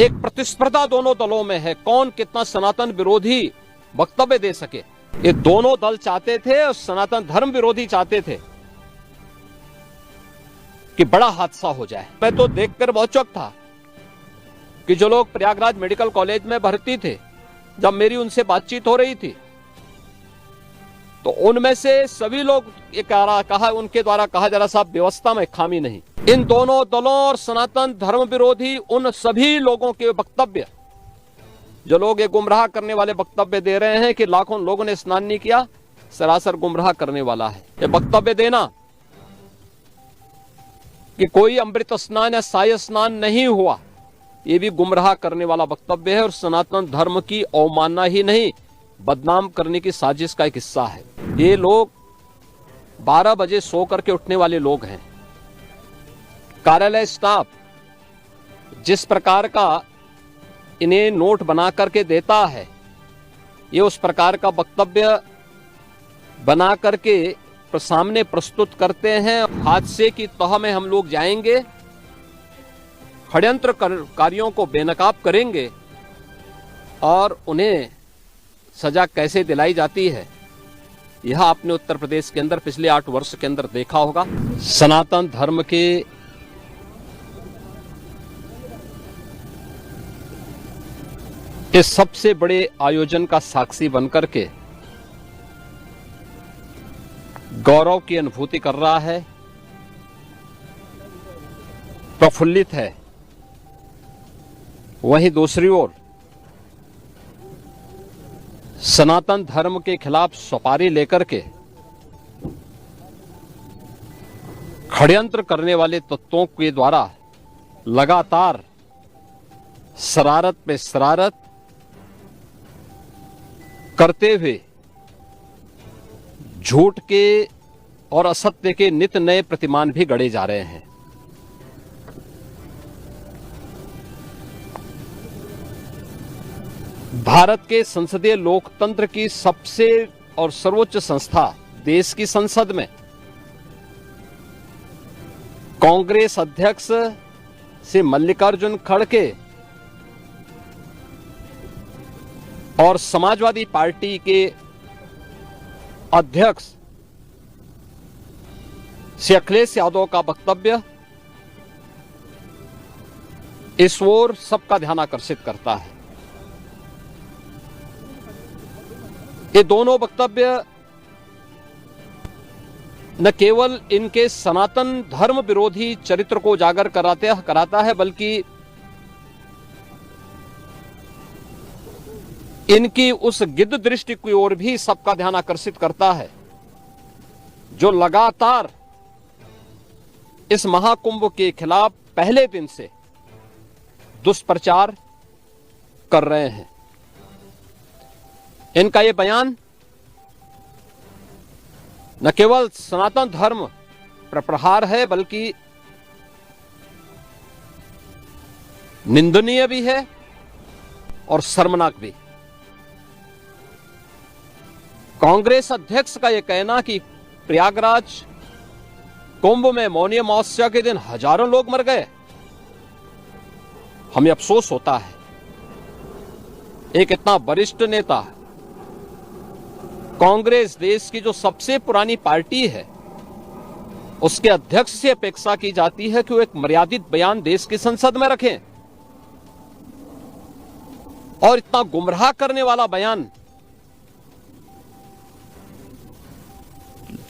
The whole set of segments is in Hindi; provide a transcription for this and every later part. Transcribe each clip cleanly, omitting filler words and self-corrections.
एक प्रतिस्पर्धा दोनों दलों में है, कौन कितना सनातन विरोधी वक्तव्य दे सके। ये दोनों दल चाहते थे और सनातन धर्म विरोधी चाहते थे कि बड़ा हादसा हो जाए। मैं तो देखकर बहुत चौंक था कि जो लोग प्रयागराज मेडिकल कॉलेज में भर्ती थे, जब मेरी उनसे बातचीत हो रही थी तो उनमें से सभी लोग ये कहा उनके द्वारा कहा जा रहा साहब व्यवस्था में खामी नहीं। इन दोनों दलों और सनातन धर्म विरोधी उन सभी लोगों के वक्तव्य, जो लोग ये गुमराह करने वाले वक्तव्य दे रहे हैं कि लाखों लोगों ने स्नान नहीं किया, सरासर गुमराह करने वाला है। ये वक्तव्य देना कि कोई अमृत स्नान या साय स्नान नहीं हुआ, ये भी गुमराह करने वाला वक्तव्य है और सनातन धर्म की अवमानना ही नहीं, बदनाम करने की साजिश का एक हिस्सा है। ये लोग 12 बजे सो करके उठने वाले लोग हैं। कार्यालय स्टाफ जिस प्रकार का इन्हें नोट बना करके देता है, ये उस प्रकार का वक्तव्य बना करके सामने प्रस्तुत करते हैं। हादसे की तह में हम लोग जाएंगे, षड्यंत्रकारियों को बेनकाब करेंगे और उन्हें सजा कैसे दिलाई जाती है, यह आपने उत्तर प्रदेश के अंदर पिछले 8 वर्ष के अंदर देखा होगा। सनातन धर्म के इस सबसे बड़े आयोजन का साक्षी बनकर के गौरव की अनुभूति कर रहा है, प्रफुल्लित है। वहीं दूसरी ओर सनातन धर्म के खिलाफ सपारी लेकर के षड्यंत्र करने वाले तत्वों के द्वारा लगातार शरारत पे शरारत करते हुए झूठ के और असत्य के नित नए प्रतिमान भी गढ़े जा रहे हैं। भारत के संसदीय लोकतंत्र की सबसे और सर्वोच्च संस्था देश की संसद में कांग्रेस अध्यक्ष से मल्लिकार्जुन खड़गे और समाजवादी पार्टी के अध्यक्ष श्री अखिलेश यादव का वक्तव्य इस ओर सबका ध्यान आकर्षित करता है। ये दोनों वक्तव्य न केवल इनके सनातन धर्म विरोधी चरित्र को उजागर कराता है, बल्कि इनकी उस गिद्ध दृष्टि की ओर भी सबका ध्यान आकर्षित करता है, जो लगातार इस महाकुंभ के खिलाफ पहले दिन से दुष्प्रचार कर रहे हैं। इनका यह बयान न केवल सनातन धर्म पर प्रहार है, बल्कि निंदनीय भी है और शर्मनाक भी। कांग्रेस अध्यक्ष का यह कहना कि प्रयागराज कुंभ में मौनी अमावस्या के दिन हजारों लोग मर गए, हमें अफसोस होता है। एक इतना वरिष्ठ नेता, कांग्रेस देश की जो सबसे पुरानी पार्टी है, उसके अध्यक्ष से अपेक्षा की जाती है कि वो एक मर्यादित बयान देश की संसद में रखें, और इतना गुमराह करने वाला बयान,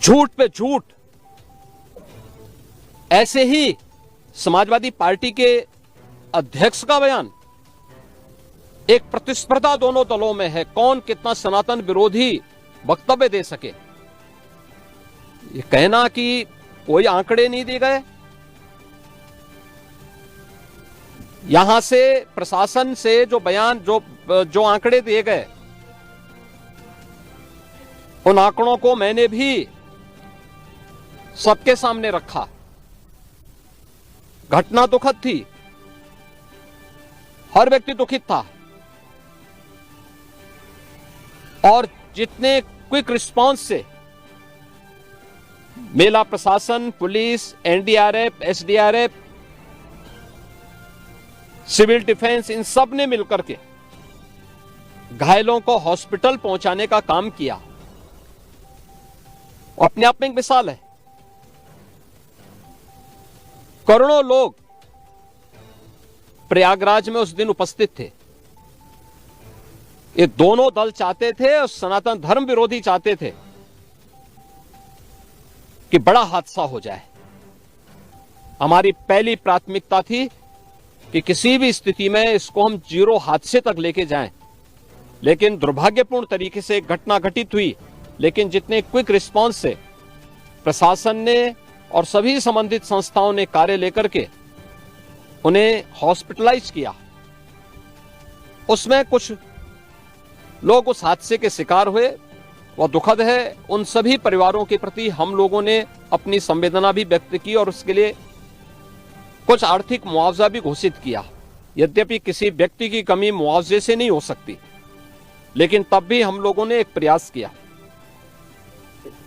झूठ पे झूठ। ऐसे ही समाजवादी पार्टी के अध्यक्ष का बयान, एक प्रतिस्पर्धा दोनों दलों में है, कौन कितना सनातन विरोधी वक्तव्य दे सके। ये कहना कि कोई आंकड़े नहीं दिए गए, यहां से प्रशासन से जो बयान जो आंकड़े दिए गए, उन आंकड़ों को मैंने भी सबके सामने रखा। घटना दुखद थी, हर व्यक्ति दुखित था, और जितने क्विक रिस्पांस से मेला प्रशासन, पुलिस, एनडीआरएफ, एसडीआरएफ सिविल डिफेंस, इन सब ने मिलकर के घायलों को हॉस्पिटल पहुंचाने का काम किया। अपने आप में एक मिसाल है। करोड़ों लोग प्रयागराज में उस दिन उपस्थित थे। ये दोनों दल चाहते थे और सनातन धर्म विरोधी चाहते थे कि बड़ा हादसा हो जाए। हमारी पहली प्राथमिकता थी कि किसी भी स्थिति में इसको हम जीरो हादसे तक लेके जाएं। लेकिन दुर्भाग्यपूर्ण तरीके से एक घटना घटित हुई, लेकिन जितने क्विक रिस्पांस से प्रशासन ने और सभी संबंधित संस्थाओं ने कार्य लेकर के उन्हें हॉस्पिटलाइज किया, उसमें कुछ लोग उस हादसे के शिकार हुए। वह दुखद है। उन सभी परिवारों के प्रति हम लोगों ने अपनी संवेदना भी व्यक्त की और उसके लिए कुछ आर्थिक मुआवजा भी घोषित किया। यद्यपि किसी व्यक्ति की कमी मुआवजे से नहीं हो सकती, लेकिन तब भी हम लोगों ने एक प्रयास किया।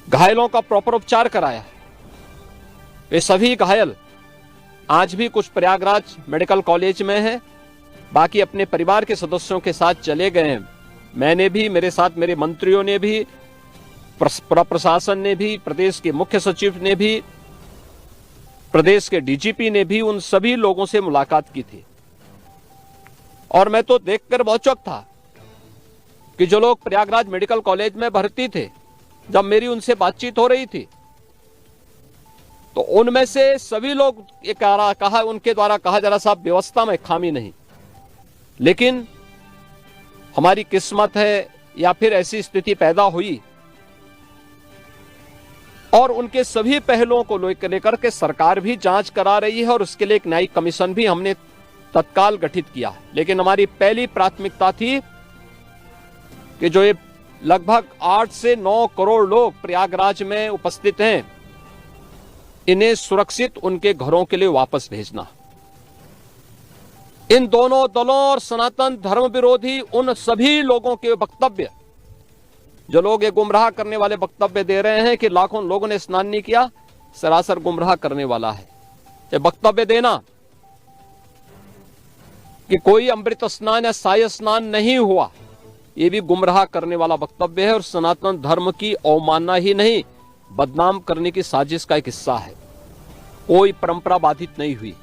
घायलों का प्रॉपर उपचार कराया। वे सभी घायल आज भी कुछ प्रयागराज मेडिकल कॉलेज में हैं, बाकी अपने परिवार के सदस्यों के साथ चले गए हैं। मैंने भी, मेरे साथ मेरे मंत्रियों ने भी, प्रशासन ने भी, प्रदेश के मुख्य सचिव ने भी, प्रदेश के डीजीपी ने भी उन सभी लोगों से मुलाकात की थी। और मैं तो देखकर बहुत चौंक था कि जो लोग प्रयागराज मेडिकल कॉलेज में भर्ती थे, जब मेरी उनसे बातचीत हो रही थी तो उनमें से सभी लोग ये कहा, उनके द्वारा कहा जा रहा, साहब व्यवस्था में खामी नहीं, लेकिन हमारी किस्मत है या फिर ऐसी स्थिति पैदा हुई। और उनके सभी पहलुओं को लेकर के सरकार भी जांच करा रही है और उसके लिए एक न्यायिक कमीशन भी हमने तत्काल गठित किया। लेकिन हमारी पहली प्राथमिकता थी कि जो ये लगभग 8 से 9 करोड़ लोग प्रयागराज में उपस्थित हैं, इन्हें सुरक्षित उनके घरों के लिए वापस भेजना। इन दोनों दलों और सनातन धर्म विरोधी उन सभी लोगों के वक्तव्य, जो लोग ये गुमराह करने वाले वक्तव्य दे रहे हैं कि लाखों लोगों ने स्नान नहीं किया, सरासर गुमराह करने वाला है। ये वक्तव्य देना कि कोई अमृत स्नान या साय स्नान नहीं हुआ, ये भी गुमराह करने वाला वक्तव्य है और सनातन धर्म की अवमानना ही नहीं, बदनाम करने की साजिश का एक हिस्सा है। कोई परंपरा बाधित नहीं हुई।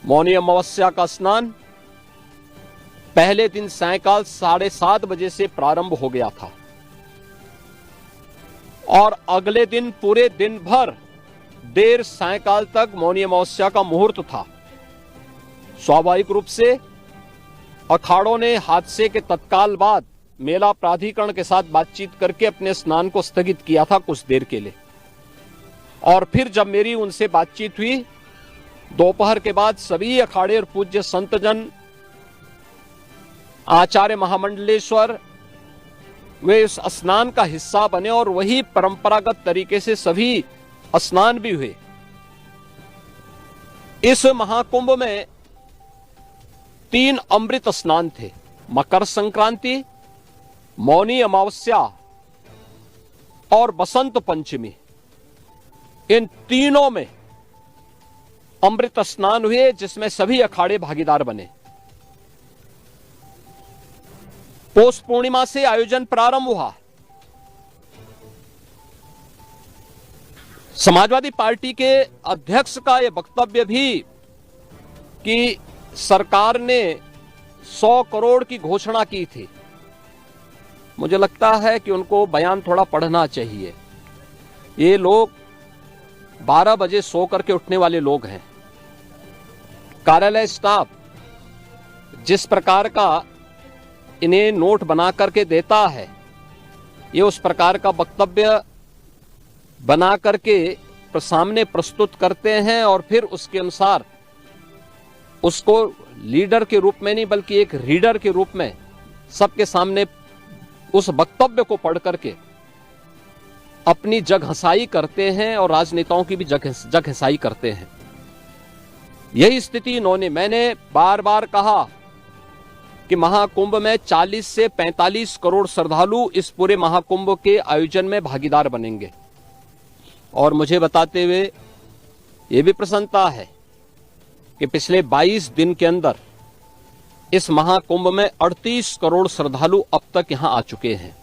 मौनी अमावस्या का स्नान पहले दिन सायकाल 7:30 बजे से प्रारंभ हो गया था और अगले दिन पूरे दिन भर देर सायकाल तक मौनी अमावस्या का मुहूर्त था। स्वाभाविक रूप से अखाड़ों ने हादसे के तत्काल बाद मेला प्राधिकरण के साथ बातचीत करके अपने स्नान को स्थगित किया था कुछ देर के लिए। और फिर जब मेरी उनसे बातचीत हुई दोपहर के बाद, सभी अखाड़े और पूज्य संतजन, आचार्य महामंडलेश्वर, वे इस स्नान का हिस्सा बने और वही परंपरागत तरीके से सभी स्नान भी हुए। इस महाकुंभ में 3 अमृत स्नान थे। मकर संक्रांति, मौनी अमावस्या और बसंत पंचमी। इन तीनों में अमृत स्नान हुए जिसमें सभी अखाड़े भागीदार बने। पौष पूर्णिमा से आयोजन प्रारंभ हुआ। समाजवादी पार्टी के अध्यक्ष का यह वक्तव्य भी कि सरकार ने 100 करोड़ की घोषणा की थी। मुझे लगता है कि उनको बयान थोड़ा पढ़ना चाहिए। ये लोग 12 बजे सो करके उठने वाले लोग हैं। कार्यालय स्टाफ जिस प्रकार का इन्हें नोट बना करके देता है, ये उस प्रकार का वक्तव्य बना करके सामने प्रस्तुत करते हैं और फिर उसके अनुसार उसको लीडर के रूप में नहीं बल्कि एक रीडर के रूप में सबके सामने उस वक्तव्य को पढ़ करके अपनी जगहंसाई करते हैं और राजनेताओं की भी जगहंसाई करते हैं। यही स्थिति इन्होंने, मैंने बार बार कहा कि महाकुंभ में 40 से 45 करोड़ श्रद्धालु इस पूरे महाकुंभ के आयोजन में भागीदार बनेंगे। और मुझे बताते हुए ये भी प्रसन्नता है कि पिछले 22 दिन के अंदर इस महाकुंभ में 38 करोड़ श्रद्धालु अब तक यहां आ चुके हैं।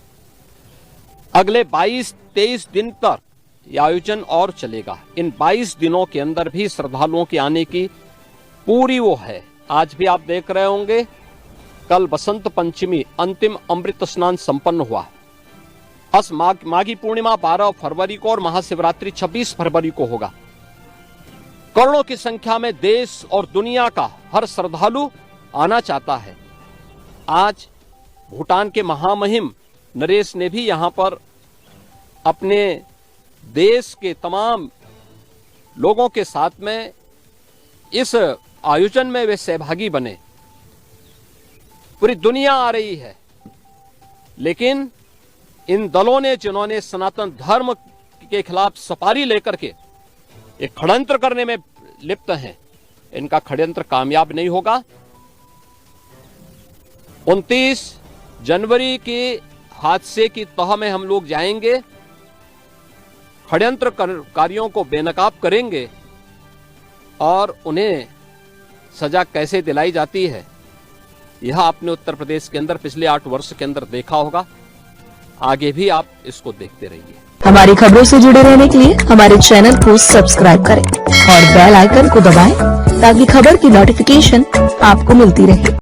अगले 22-23 दिन तक यह आयोजन और चलेगा। इन 22 दिनों के अंदर भी श्रद्धालुओं के आने की पूरी वो है। आज भी आप देख रहे होंगे, कल बसंत पंचमी अंतिम अमृत स्नान संपन्न हुआ। आज माघी पूर्णिमा 12 फरवरी को और महाशिवरात्रि 26 फरवरी को होगा। करोड़ों की संख्या में देश और दुनिया का हर श्रद्धालु आना चाहता है। आज भूटान के महामहिम नरेश ने भी यहां पर अपने देश के तमाम लोगों के साथ में इस आयोजन में वे सहभागी बने। पूरी दुनिया आ रही है, लेकिन इन दलों ने जिन्होंने सनातन धर्म के खिलाफ सपारी लेकर के एक षड्यंत्र करने में लिप्त हैं, इनका षड्यंत्र कामयाब नहीं होगा। 29 जनवरी के हादसे की तह में हम लोग जाएंगे, षड्यंत्रकारियों को बेनकाब करेंगे और उन्हें सजा कैसे दिलाई जाती है यह आपने उत्तर प्रदेश के अंदर पिछले 8 वर्ष के अंदर देखा होगा। आगे भी आप इसको देखते रहिए। हमारी खबरों से जुड़े रहने के लिए हमारे चैनल को सब्सक्राइब करें और बेल आइकन को दबाएं ताकि खबर की नोटिफिकेशन आपको मिलती रहे।